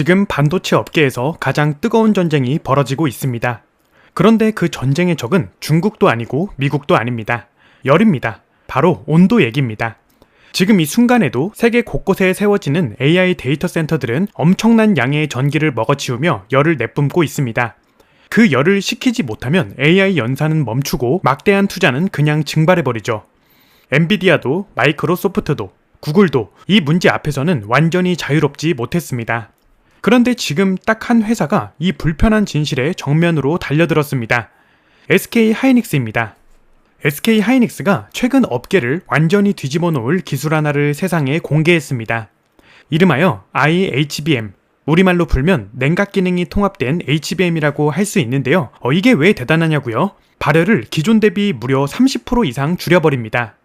지금 반도체 업계에서 가장 뜨거운 전쟁이 벌어지고 있습니다. 그런데 그 전쟁의 적은 중국도 아니고 미국도 아닙니다. 열입니다. 바로 온도 얘기입니다. 지금 이 순간에도 세계 곳곳에 세워지는 AI 데이터 센터들은 엄청난 양의 전기를 먹어치우며 열을 내뿜고 있습니다. 그 열을 식히지 못하면 AI 연산은 멈추고 막대한 투자는 그냥 증발해버리죠. 엔비디아도 마이크로소프트도 구글도 이 문제 앞에서는 완전히 자유롭지 못했습니다. 그런데 지금 딱 한 회사가 이 불편한 진실에 정면으로 달려들었습니다. SK 하이닉스입니다. SK 하이닉스가 최근 업계를 완전히 뒤집어 놓을 기술 하나를 세상에 공개했습니다. 이름하여 IHBM, 우리말로 풀면 냉각 기능이 통합된 HBM이라고 할 수 있는데요. 이게 왜 대단하냐고요? 발열을 기존 대비 무려 30% 이상 줄여버립니다.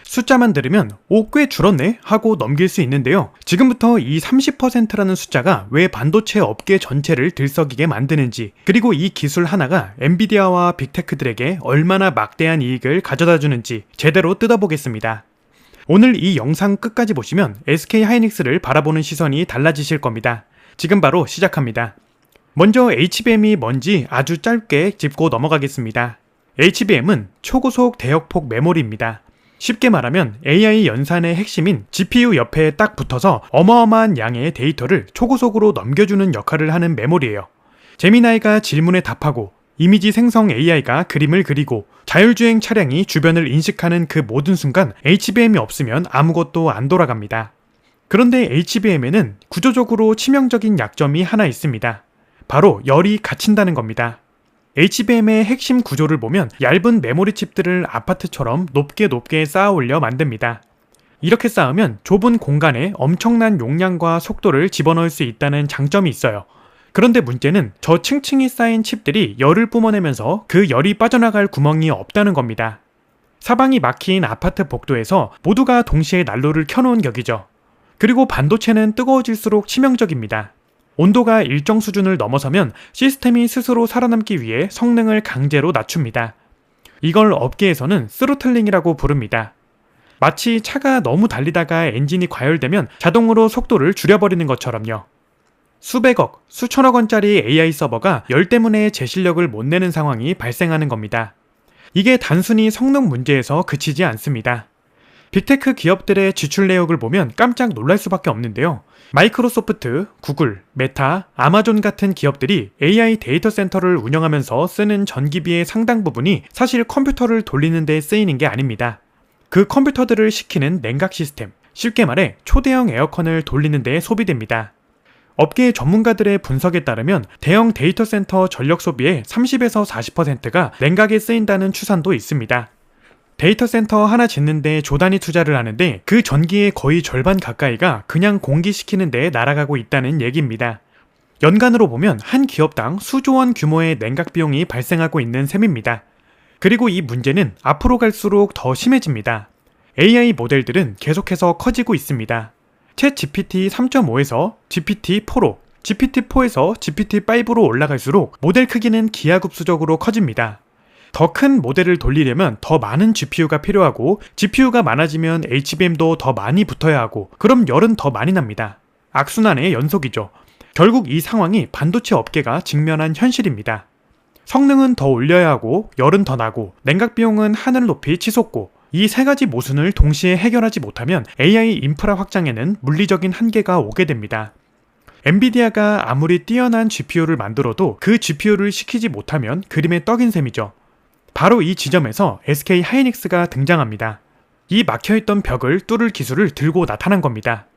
숫자만 들으면 꽤 줄었네 하고 넘길 수 있는데요. 지금부터 이 30%라는 숫자가 왜 반도체 업계 전체를 들썩이게 만드는지, 그리고 이 기술 하나가 엔비디아와 빅테크들에게 얼마나 막대한 이익을 가져다 주는지 제대로 뜯어보겠습니다. 오늘 이 영상 끝까지 보시면 SK 하이닉스를 바라보는 시선이 달라지실 겁니다. 지금 바로 시작합니다. 먼저 HBM이 뭔지 아주 짧게 짚고 넘어가겠습니다. HBM은 초고속 대역폭 메모리입니다. 쉽게 말하면 AI 연산의 핵심인 GPU 옆에 딱 붙어서 어마어마한 양의 데이터를 초고속으로 넘겨주는 역할을 하는 메모리예요. 제미나이가 질문에 답하고 이미지 생성 AI가 그림을 그리고 자율주행 차량이 주변을 인식하는 그 모든 순간 HBM이 없으면 아무것도 안 돌아갑니다. 그런데 HBM에는 구조적으로 치명적인 약점이 하나 있습니다. 바로 열이 갇힌다는 겁니다. HBM의 핵심 구조를 보면 얇은 메모리 칩들을 아파트처럼 높게 쌓아 올려 만듭니다. 이렇게 쌓으면 좁은 공간에 엄청난 용량과 속도를 집어넣을 수 있다는 장점이 있어요. 그런데 문제는 저 층층이 쌓인 칩들이 열을 뿜어내면서 그 열이 빠져나갈 구멍이 없다는 겁니다. 사방이 막힌 아파트 복도에서 모두가 동시에 난로를 켜놓은 격이죠. 그리고 반도체는 뜨거워질수록 치명적입니다. 온도가 일정 수준을 넘어서면 시스템이 스스로 살아남기 위해 성능을 강제로 낮춥니다. 이걸 업계에서는 스로틀링이라고 부릅니다. 마치 차가 너무 달리다가 엔진이 과열되면 자동으로 속도를 줄여버리는 것처럼요. 수백억, 수천억 원짜리 AI 서버가 열 때문에 제 실력을 못 내는 상황이 발생하는 겁니다. 이게 단순히 성능 문제에서 그치지 않습니다. 빅테크 기업들의 지출 내역을 보면 깜짝 놀랄 수밖에 없는데요. 마이크로소프트, 구글, 메타, 아마존 같은 기업들이 AI 데이터 센터를 운영하면서 쓰는 전기비의 상당 부분이 사실 컴퓨터를 돌리는 데 쓰이는 게 아닙니다. 그 컴퓨터들을 식히는 냉각 시스템, 쉽게 말해 초대형 에어컨을 돌리는 데 소비됩니다. 업계 전문가들의 분석에 따르면 대형 데이터 센터 전력 소비의 30에서 40%가 냉각에 쓰인다는 추산도 있습니다. 데이터 센터 하나 짓는데 조단위 투자를 하는데 그 전기의 거의 절반 가까이가 그냥 공기시키는 데 날아가고 있다는 얘기입니다. 연간으로 보면 한 기업당 수조 원 규모의 냉각 비용이 발생하고 있는 셈입니다. 그리고 이 문제는 앞으로 갈수록 더 심해집니다. AI 모델들은 계속해서 커지고 있습니다. 챗 GPT 3.5에서 GPT-4로, GPT-4에서 GPT-5로 올라갈수록 모델 크기는 기하급수적으로 커집니다. 더 큰 모델을 돌리려면 더 많은 GPU가 필요하고 GPU가 많아지면 HBM도 더 많이 붙어야 하고 그럼 열은 더 많이 납니다. 악순환의 연속이죠. 결국 이 상황이 반도체 업계가 직면한 현실입니다. 성능은 더 올려야 하고 열은 더 나고 냉각 비용은 하늘 높이 치솟고 이 세 가지 모순을 동시에 해결하지 못하면 AI 인프라 확장에는 물리적인 한계가 오게 됩니다. 엔비디아가 아무리 뛰어난 GPU를 만들어도 그 GPU를 시키지 못하면 그림의 떡인 셈이죠. 바로 이 지점에서 SK 하이닉스가 등장합니다. 이 막혀있던 벽을 뚫을 기술을 들고 나타난 겁니다.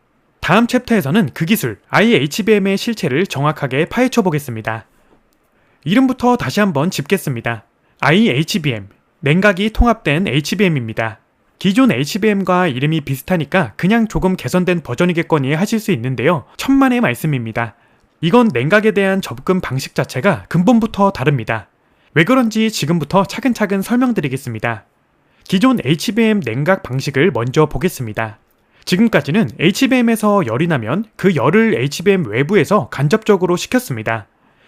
다음 챕터에서는 그 기술, IHBM의 실체를 정확하게 파헤쳐 보겠습니다. 이름부터 다시 한번 짚겠습니다. IHBM, 냉각이 통합된 HBM입니다. 기존 HBM과 이름이 비슷하니까 그냥 조금 개선된 버전이겠거니 하실 수 있는데요. 천만의 말씀입니다. 이건 냉각에 대한 접근 방식 자체가 근본부터 다릅니다. 왜 그런지 지금부터 차근차근 설명드리겠습니다. 기존 HBM 냉각 방식을 먼저 보겠습니다. 지금까지는 HBM에서 열이 나면 그 열을 HBM 외부에서 간접적으로 식혔습니다.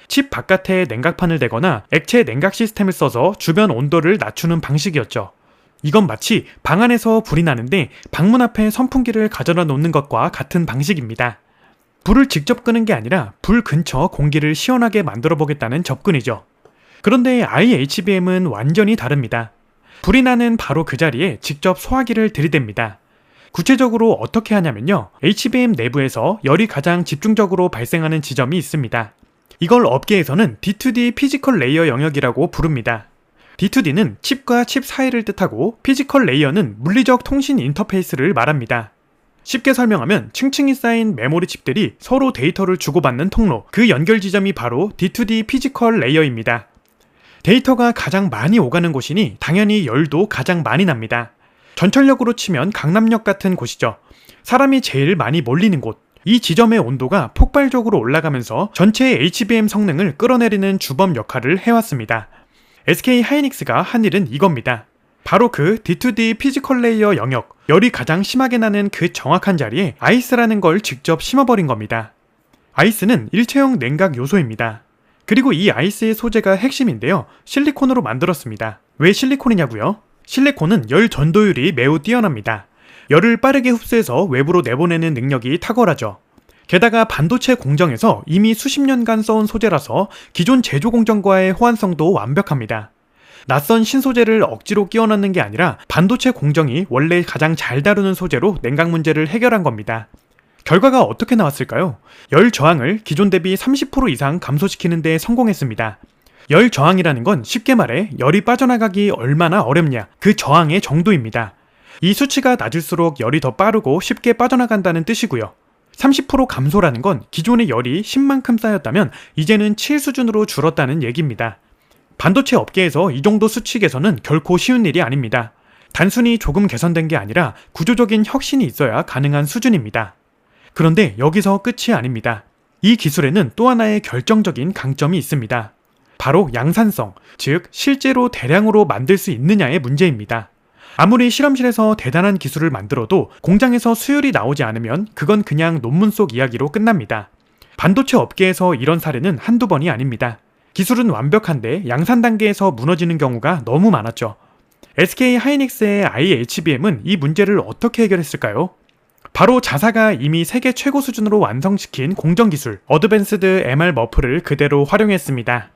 칩 바깥에 냉각판을 대거나 액체 냉각 시스템을 써서 주변 온도를 낮추는 방식이었죠. 이건 마치 방 안에서 불이 나는데 방문 앞에 선풍기를 가져다 놓는 것과 같은 방식입니다. 불을 직접 끄는 게 아니라 불 근처 공기를 시원하게 만들어 보겠다는 접근이죠. 그런데 IHBM은 완전히 다릅니다. 불이 나는 바로 그 자리에 직접 소화기를 들이댑니다. 구체적으로 어떻게 하냐면요. HBM 내부에서 열이 가장 집중적으로 발생하는 지점이 있습니다. 이걸 업계에서는 D2D 피지컬 레이어 영역이라고 부릅니다. D2D는 칩과 칩 사이를 뜻하고 피지컬 레이어는 물리적 통신 인터페이스를 말합니다. 쉽게 설명하면 층층이 쌓인 메모리 칩들이 서로 데이터를 주고받는 통로, 그 연결 지점이 바로 D2D 피지컬 레이어입니다. 데이터가 가장 많이 오가는 곳이니 당연히 열도 가장 많이 납니다. 전철역으로 치면 강남역 같은 곳이죠. 사람이 제일 많이 몰리는 곳. 이 지점의 온도가 폭발적으로 올라가면서 전체 HBM 성능을 끌어내리는 주범 역할을 해왔습니다. SK 하이닉스가 한 일은 이겁니다. 바로 그 D2D 피지컬 레이어 영역, 열이 가장 심하게 나는 그 정확한 자리에 아이스라는 걸 직접 심어버린 겁니다. 아이스는 일체형 냉각 요소입니다. 그리고 이 아이스의 소재가 핵심인데요. 실리콘으로 만들었습니다. 왜 실리콘이냐고요? 실리콘은 열 전도율이 매우 뛰어납니다. 열을 빠르게 흡수해서 외부로 내보내는 능력이 탁월하죠. 게다가 반도체 공정에서 이미 수십 년간 써온 소재라서 기존 제조 공정과의 호환성도 완벽합니다. 낯선 신소재를 억지로 끼워 넣는 게 아니라 반도체 공정이 원래 가장 잘 다루는 소재로 냉각 문제를 해결한 겁니다. 결과가 어떻게 나왔을까요? 열 저항을 기존 대비 30% 이상 감소시키는 데 성공했습니다. 열 저항이라는 건 쉽게 말해 열이 빠져나가기 얼마나 어렵냐, 그 저항의 정도입니다. 이 수치가 낮을수록 열이 더 빠르고 쉽게 빠져나간다는 뜻이고요. 30% 감소라는 건 기존의 열이 10만큼 쌓였다면 이제는 7 수준으로 줄었다는 얘기입니다. 반도체 업계에서 이 정도 수치 개선은 결코 쉬운 일이 아닙니다. 단순히 조금 개선된 게 아니라 구조적인 혁신이 있어야 가능한 수준입니다. 그런데 여기서 끝이 아닙니다. 이 기술에는 또 하나의 결정적인 강점이 있습니다. 바로 양산성, 즉 실제로 대량으로 만들 수 있느냐의 문제입니다. 아무리 실험실에서 대단한 기술을 만들어도 공장에서 수율이 나오지 않으면 그건 그냥 논문 속 이야기로 끝납니다. 반도체 업계에서 이런 사례는 한두 번이 아닙니다. 기술은 완벽한데 양산 단계에서 무너지는 경우가 너무 많았죠. SK 하이닉스의 IHBM은 이 문제를 어떻게 해결했을까요? 바로 자사가 이미 세계 최고 수준으로 완성시킨 공정기술 어드밴스드 MR 머프를 그대로 활용했습니다.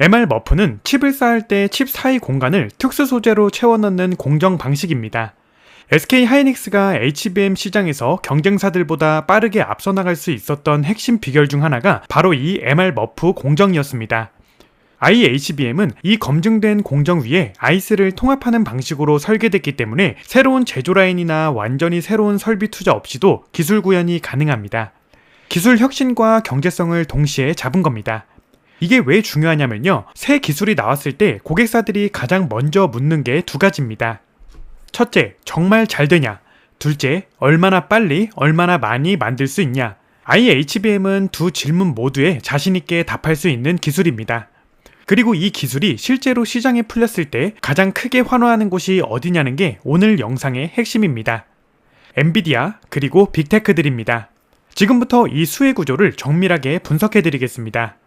MR 머프는 칩을 쌓을 때 칩 사이 공간을 특수 소재로 채워 넣는 공정 방식입니다. SK 하이닉스가 HBM 시장에서 경쟁사들보다 빠르게 앞서 나갈 수 있었던 핵심 비결 중 하나가 바로 이 MR 머프 공정이었습니다. IHBM은 이 검증된 공정 위에 아이스를 통합하는 방식으로 설계됐기 때문에 새로운 제조 라인이나 완전히 새로운 설비 투자 없이도 기술 구현이 가능합니다. 기술 혁신과 경제성을 동시에 잡은 겁니다. 이게 왜 중요하냐면요. 새 기술이 나왔을 때 고객사들이 가장 먼저 묻는 게 두 가지입니다. 첫째, 정말 잘 되냐? 둘째, 얼마나 빨리, 얼마나 많이 만들 수 있냐? IHBM은 두 질문 모두에 자신있게 답할 수 있는 기술입니다. 그리고 이 기술이 실제로 시장에 풀렸을 때 가장 크게 환호하는 곳이 어디냐는 게 오늘 영상의 핵심입니다. 엔비디아 그리고 빅테크들입니다. 지금부터 이 수혜 구조를 정밀하게 분석해드리겠습니다.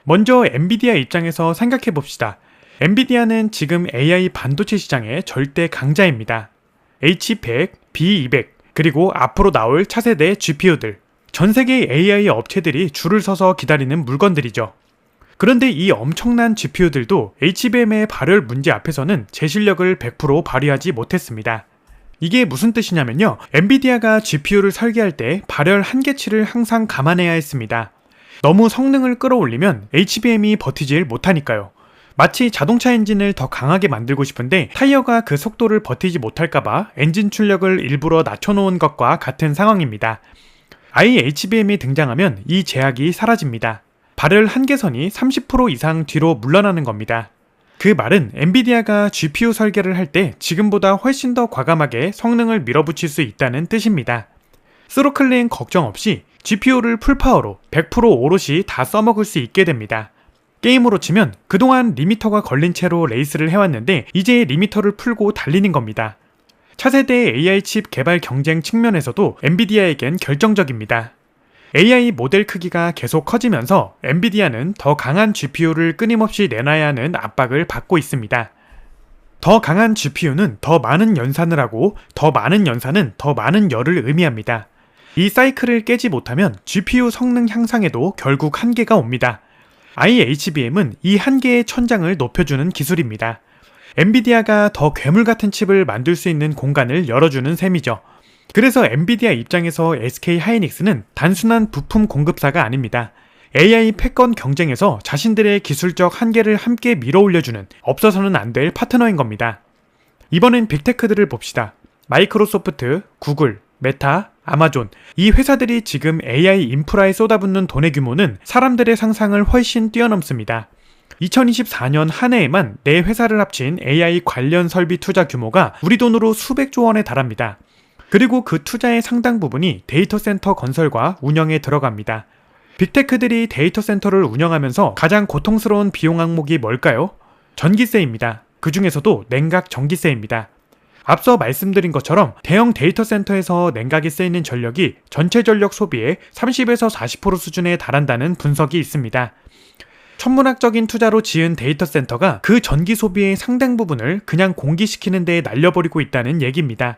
먼저 엔비디아 입장에서 생각해봅시다. 엔비디아는 지금 AI 반도체 시장의 절대 강자입니다. H100, B200, 그리고 앞으로 나올 차세대 GPU들, 전 세계 AI 업체들이 줄을 서서 기다리는 물건들이죠. 그런데 이 엄청난 GPU들도 HBM의 발열 문제 앞에서는 제 실력을 100% 발휘하지 못했습니다. 이게 무슨 뜻이냐면요. 엔비디아가 GPU를 설계할 때 발열 한계치를 항상 감안해야 했습니다. 너무 성능을 끌어올리면 HBM이 버티질 못하니까요. 마치 자동차 엔진을 더 강하게 만들고 싶은데 타이어가 그 속도를 버티지 못할까봐 엔진 출력을 일부러 낮춰놓은 것과 같은 상황입니다. IHBM이 등장하면 이 제약이 사라집니다. 발열 한계선이 30% 이상 뒤로 물러나는 겁니다. 그 말은 엔비디아가 GPU 설계를 할 때 지금보다 훨씬 더 과감하게 성능을 밀어붙일 수 있다는 뜻입니다. 스로클링 걱정 없이 GPU를 풀파워로 100% 오롯이 다 써먹을 수 있게 됩니다. 게임으로 치면 그동안 리미터가 걸린 채로 레이스를 해왔는데 이제 리미터를 풀고 달리는 겁니다. 차세대 AI 칩 개발 경쟁 측면에서도 엔비디아에겐 결정적입니다. AI 모델 크기가 계속 커지면서 엔비디아는 더 강한 GPU를 끊임없이 내놔야 하는 압박을 받고 있습니다. 더 강한 GPU는 더 많은 연산을 하고 더 많은 연산은 더 많은 열을 의미합니다. 이 사이클을 깨지 못하면 GPU 성능 향상에도 결국 한계가 옵니다. IHBM은 이 한계의 천장을 높여주는 기술입니다. 엔비디아가 더 괴물 같은 칩을 만들 수 있는 공간을 열어주는 셈이죠. 그래서 엔비디아 입장에서 SK 하이닉스는 단순한 부품 공급사가 아닙니다. AI 패권 경쟁에서 자신들의 기술적 한계를 함께 밀어올려주는 없어서는 안 될 파트너인 겁니다. 이번엔 빅테크들을 봅시다. 마이크로소프트, 구글, 메타, 아마존, 이 회사들이 지금 AI 인프라에 쏟아붓는 돈의 규모는 사람들의 상상을 훨씬 뛰어넘습니다. 2024년 한 해에만 4회사를 합친 AI 관련 설비 투자 규모가 우리 돈으로 수백조 원에 달합니다. 그리고 그 투자의 상당 부분이 데이터 센터 건설과 운영에 들어갑니다. 빅테크들이 데이터 센터를 운영하면서 가장 고통스러운 비용 항목이 뭘까요? 전기세입니다. 그 중에서도 냉각 전기세입니다. 앞서 말씀드린 것처럼 대형 데이터 센터에서 냉각이 쓰이는 전력이 전체 전력 소비의 30에서 40% 수준에 달한다는 분석이 있습니다. 천문학적인 투자로 지은 데이터 센터가 그 전기 소비의 상당 부분을 그냥 공기시키는 데에 날려버리고 있다는 얘기입니다.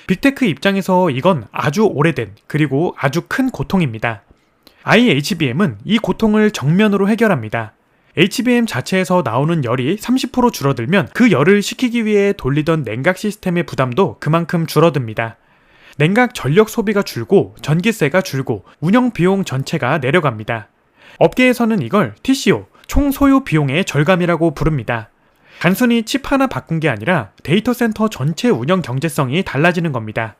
빅테크 입장에서 이건 아주 오래된 그리고 아주 큰 고통입니다. IHBM은 이 고통을 정면으로 해결합니다. HBM 자체에서 나오는 열이 30% 줄어들면 그 열을 식히기 위해 돌리던 냉각 시스템의 부담도 그만큼 줄어듭니다. 냉각 전력 소비가 줄고 전기세가 줄고 운영 비용 전체가 내려갑니다. 업계에서는 이걸 TCO, 총 소요 비용의 절감이라고 부릅니다. 단순히 칩 하나 바꾼 게 아니라 데이터 센터 전체 운영 경제성이 달라지는 겁니다.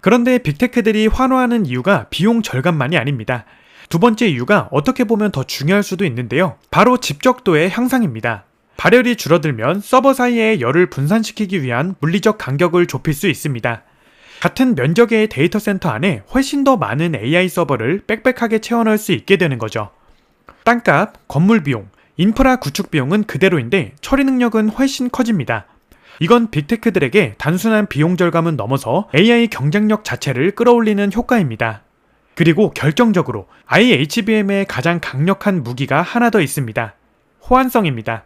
그런데 빅테크들이 환호하는 이유가 비용 절감만이 아닙니다. 두 번째 이유가 어떻게 보면 더 중요할 수도 있는데요. 바로 집적도의 향상입니다. 발열이 줄어들면 서버 사이에 열을 분산시키기 위한 물리적 간격을 좁힐 수 있습니다. 같은 면적의 데이터 센터 안에 훨씬 더 많은 AI 서버를 빽빽하게 채워넣을 수 있게 되는 거죠. 땅값, 건물 비용, 인프라 구축 비용은 그대로인데 처리 능력은 훨씬 커집니다. 이건 빅테크들에게 단순한 비용 절감은 넘어서 AI 경쟁력 자체를 끌어올리는 효과입니다. 그리고 결정적으로 IHBM의 가장 강력한 무기가 하나 더 있습니다. 호환성입니다.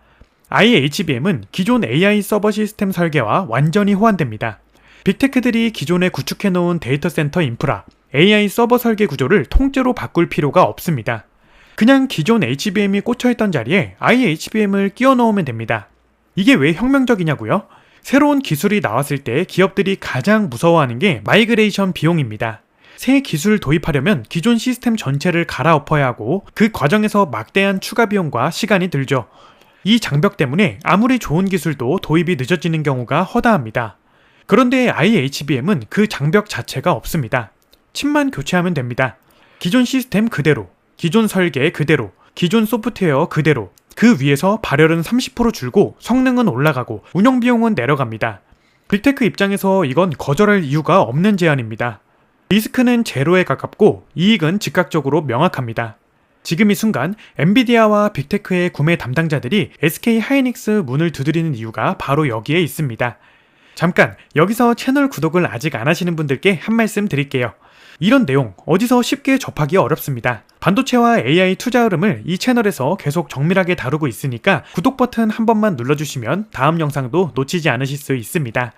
IHBM은 기존 AI 서버 시스템 설계와 완전히 호환됩니다. 빅테크들이 기존에 구축해놓은 데이터 센터 인프라, AI 서버 설계 구조를 통째로 바꿀 필요가 없습니다. 그냥 기존 HBM이 꽂혀있던 자리에 IHBM을 끼워 넣으면 됩니다. 이게 왜 혁명적이냐고요? 새로운 기술이 나왔을 때 기업들이 가장 무서워하는 게 마이그레이션 비용입니다. 새 기술을 도입하려면 기존 시스템 전체를 갈아엎어야 하고 그 과정에서 막대한 추가 비용과 시간이 들죠. 이 장벽 때문에 아무리 좋은 기술도 도입이 늦어지는 경우가 허다합니다. 그런데 IHBM은 그 장벽 자체가 없습니다. 칩만 교체하면 됩니다. 기존 시스템 그대로, 기존 설계 그대로, 기존 소프트웨어 그대로, 그 위에서 발열은 30% 줄고 성능은 올라가고 운영 비용은 내려갑니다. 빅테크 입장에서 이건 거절할 이유가 없는 제안입니다. 리스크는 제로에 가깝고 이익은 즉각적으로 명확합니다. 지금 이 순간 엔비디아와 빅테크의 구매 담당자들이 SK 하이닉스 문을 두드리는 이유가 바로 여기에 있습니다. 잠깐 여기서 채널 구독을 아직 안 하시는 분들께 한 말씀 드릴게요. 이런 내용 어디서 쉽게 접하기 어렵습니다. 반도체와 AI 투자 흐름을 이 채널에서 계속 정밀하게 다루고 있으니까 구독 버튼 한 번만 눌러주시면 다음 영상도 놓치지 않으실 수 있습니다.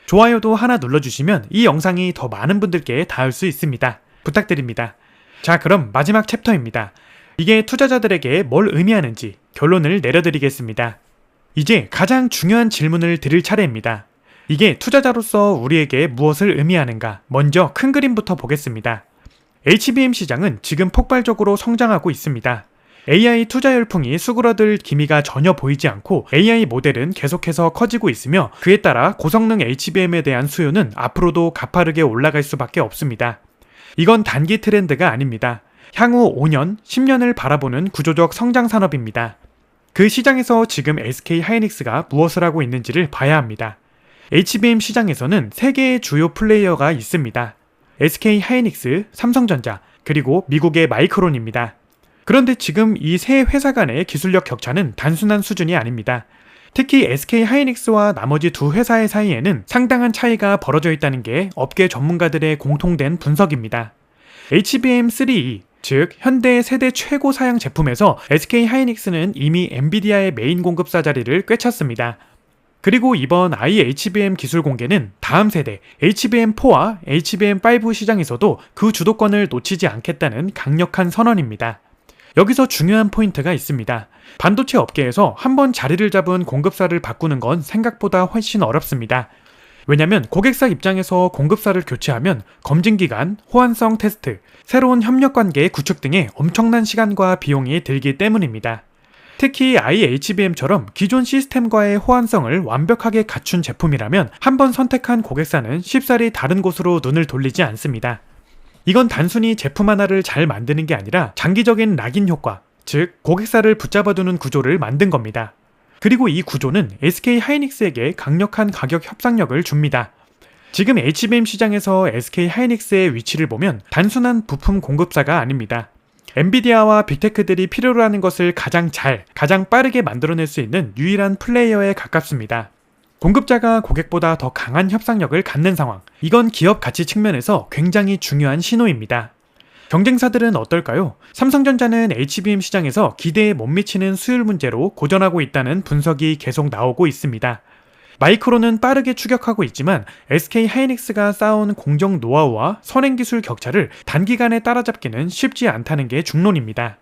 좋아요도 하나 눌러주시면 이 영상이 더 많은 분들께 닿을 수 있습니다. 부탁드립니다. 자, 그럼 마지막 챕터입니다. 이게 투자자들에게 뭘 의미하는지 결론을 내려드리겠습니다. 이제 가장 중요한 질문을 드릴 차례입니다. 이게 투자자로서 우리에게 무엇을 의미하는가? 먼저 큰 그림부터 보겠습니다. HBM 시장은 지금 폭발적으로 성장하고 있습니다. AI 투자 열풍이 수그러들 기미가 전혀 보이지 않고 AI 모델은 계속해서 커지고 있으며 그에 따라 고성능 HBM에 대한 수요는 앞으로도 가파르게 올라갈 수밖에 없습니다. 이건 단기 트렌드가 아닙니다. 향후 5년, 10년을 바라보는 구조적 성장 산업입니다. 그 시장에서 지금 SK 하이닉스가 무엇을 하고 있는지를 봐야 합니다. HBM 시장에서는 3개의 주요 플레이어가 있습니다. SK 하이닉스, 삼성전자, 그리고 미국의 마이크론입니다. 그런데 지금 이 세 회사 간의 기술력 격차는 단순한 수준이 아닙니다. 특히 SK 하이닉스와 나머지 두 회사의 사이에는 상당한 차이가 벌어져 있다는 게 업계 전문가들의 공통된 분석입니다. HBM3E, 즉 현대 세대 최고 사양 제품에서 SK 하이닉스는 이미 엔비디아의 메인 공급사 자리를 꿰찼습니다. 그리고 이번 IHBM 기술 공개는 다음 세대 HBM4와 HBM5 시장에서도 그 주도권을 놓치지 않겠다는 강력한 선언입니다. 여기서 중요한 포인트가 있습니다. 반도체 업계에서 한번 자리를 잡은 공급사를 바꾸는 건 생각보다 훨씬 어렵습니다. 왜냐면 고객사 입장에서 공급사를 교체하면 검증기간, 호환성 테스트, 새로운 협력관계 구축 등의 엄청난 시간과 비용이 들기 때문입니다. 특히 IHBM처럼 기존 시스템과의 호환성을 완벽하게 갖춘 제품이라면 한번 선택한 고객사는 쉽사리 다른 곳으로 눈을 돌리지 않습니다. 이건 단순히 제품 하나를 잘 만드는 게 아니라 장기적인 락인 효과, 즉 고객사를 붙잡아두는 구조를 만든 겁니다. 그리고 이 구조는 SK 하이닉스에게 강력한 가격 협상력을 줍니다. 지금 HBM 시장에서 SK 하이닉스의 위치를 보면 단순한 부품 공급사가 아닙니다. 엔비디아와 빅테크들이 필요로 하는 것을 가장 빠르게 만들어낼 수 있는 유일한 플레이어에 가깝습니다. 공급자가 고객보다 더 강한 협상력을 갖는 상황, 이건 기업 가치 측면에서 굉장히 중요한 신호입니다. 경쟁사들은 어떨까요? 삼성전자는 HBM 시장에서 기대에 못 미치는 수율 문제로 고전하고 있다는 분석이 계속 나오고 있습니다. 마이크론은 빠르게 추격하고 있지만 SK 하이닉스가 쌓아온 공정 노하우와 선행기술 격차를 단기간에 따라잡기는 쉽지 않다는 게 중론입니다.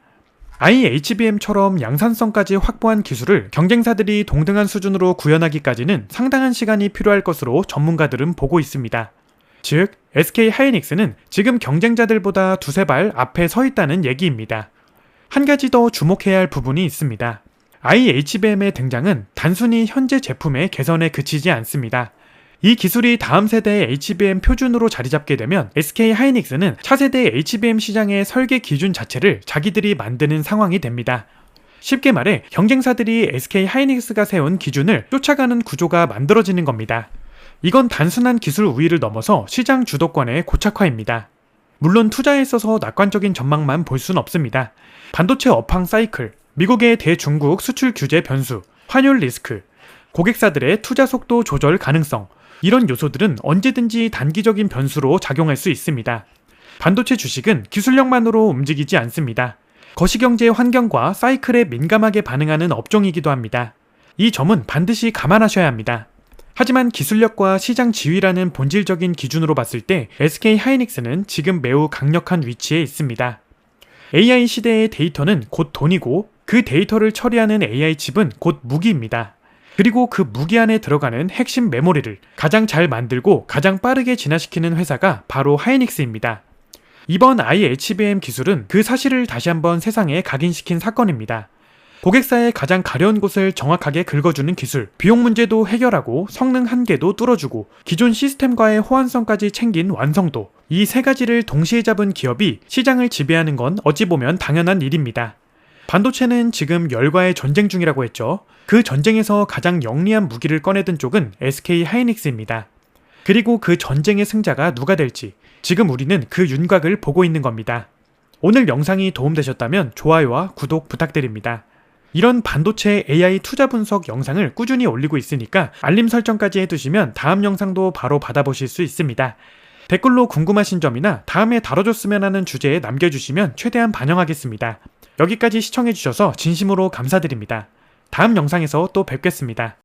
IHBM처럼 양산성까지 확보한 기술을 경쟁사들이 동등한 수준으로 구현하기까지는 상당한 시간이 필요할 것으로 전문가들은 보고 있습니다. 즉, SK 하이닉스는 지금 경쟁자들보다 두세 발 앞에 서 있다는 얘기입니다. 한 가지 더 주목해야 할 부분이 있습니다. IHBM의 등장은 단순히 현재 제품의 개선에 그치지 않습니다. 이 기술이 다음 세대의 HBM 표준으로 자리 잡게 되면 SK 하이닉스는 차세대 HBM 시장의 설계 기준 자체를 자기들이 만드는 상황이 됩니다. 쉽게 말해 경쟁사들이 SK 하이닉스가 세운 기준을 쫓아가는 구조가 만들어지는 겁니다. 이건 단순한 기술 우위를 넘어서 시장 주도권의 고착화입니다. 물론 투자에 있어서 낙관적인 전망만 볼 순 없습니다. 반도체 업황 사이클, 미국의 대중국 수출 규제 변수, 환율 리스크, 고객사들의 투자 속도 조절 가능성, 이런 요소들은 언제든지 단기적인 변수로 작용할 수 있습니다. 반도체 주식은 기술력만으로 움직이지 않습니다. 거시경제 환경과 사이클에 민감하게 반응하는 업종이기도 합니다. 이 점은 반드시 감안하셔야 합니다. 하지만 기술력과 시장 지위라는 본질적인 기준으로 봤을 때 SK 하이닉스는 지금 매우 강력한 위치에 있습니다. AI 시대의 데이터는 곧 돈이고 그 데이터를 처리하는 AI 칩은 곧 무기입니다. 그리고 그 무기 안에 들어가는 핵심 메모리를 가장 잘 만들고 가장 빠르게 진화시키는 회사가 바로 하이닉스입니다. 이번 IHBM 기술은 그 사실을 다시 한번 세상에 각인시킨 사건입니다. 고객사의 가장 가려운 곳을 정확하게 긁어주는 기술, 비용 문제도 해결하고 성능 한계도 뚫어주고 기존 시스템과의 호환성까지 챙긴 완성도, 이 세 가지를 동시에 잡은 기업이 시장을 지배하는 건 어찌 보면 당연한 일입니다. 반도체는 지금 열과의 전쟁 중이라고 했죠. 그 전쟁에서 가장 영리한 무기를 꺼내든 쪽은 SK 하이닉스입니다. 그리고 그 전쟁의 승자가 누가 될지 지금 우리는 그 윤곽을 보고 있는 겁니다. 오늘 영상이 도움되셨다면 좋아요와 구독 부탁드립니다. 이런 반도체 AI 투자 분석 영상을 꾸준히 올리고 있으니까 알림 설정까지 해두시면 다음 영상도 바로 받아보실 수 있습니다. 댓글로 궁금하신 점이나 다음에 다뤄줬으면 하는 주제에 남겨주시면 최대한 반영하겠습니다. 여기까지 시청해주셔서 진심으로 감사드립니다. 다음 영상에서 또 뵙겠습니다.